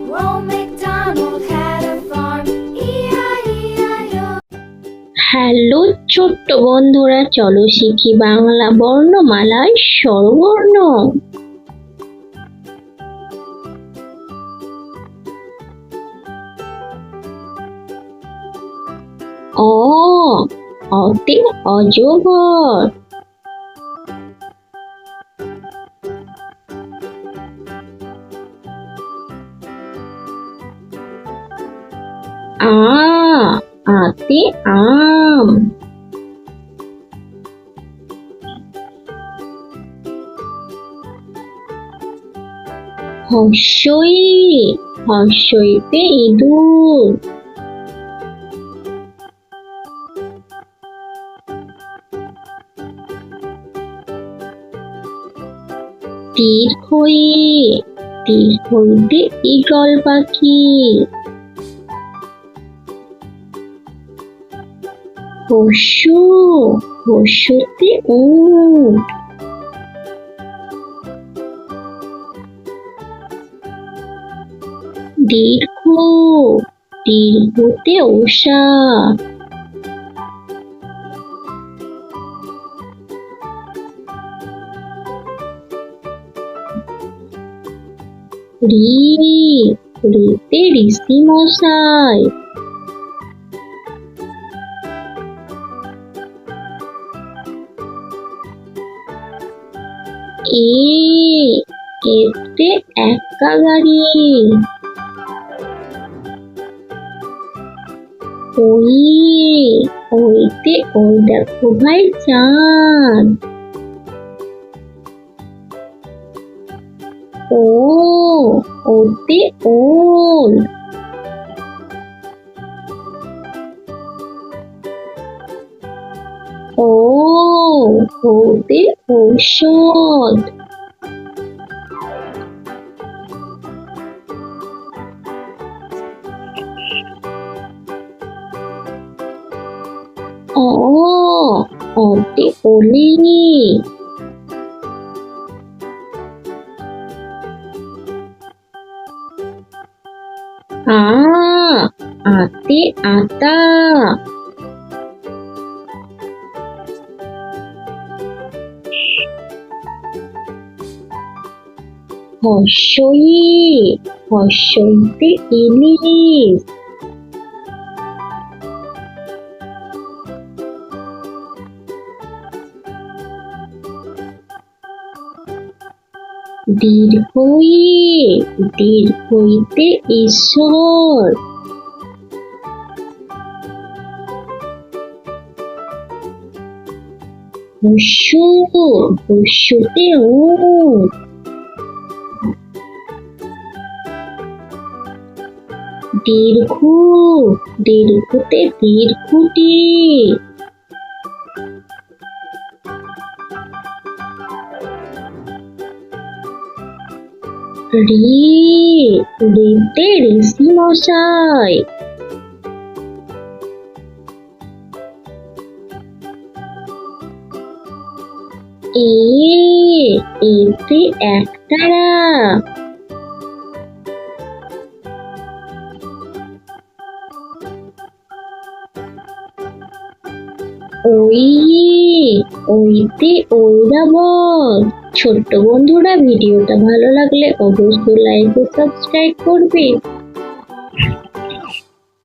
Ronald McDonald had a farm. E-I-E-I-O. Hello ছোট্ট বন্ধুরা, চলো শিখি বাংলা বর্ণমালায় স্বরবর্ণ। অ, অতে অজগর। আ, আতে আম। হর্ষই, হর্ষইতে ইঁদুর। দীর্ঘই, দীর্ঘইতে ঈগল পাখি। হর্ষু, হর্ষুতে উট। দীর্ঘ, দীর্ঘতে উষা। রি, রিতে ঋষি মশাই। এ, এতে একা গাড়ি। ওই, ওইতে ওই দেখো ভাই চাঁদ। ও, ওতে ওল। ও, ওতে ঔষধ। অ, অতে অলি। আ, আতে আতা। হর্ষই, হর্ষইতে ইলিশ। দীর্ঘই, দীর্ঘইতে ঈশ্বর। হর্ষু, হর্ষুতে উট। দীর্ঘ, দীর্ঘতে দীর্ঘটি। রি, রিতে ঋষি মশাই। এ, এতে একতারা। ওই, ওইতে ঐরাবত। ছোট্ট বন্ধুরা, ভিডিওটা ভালো লাগলে অবশ্যই লাইক ও সাবস্ক্রাইব করবে।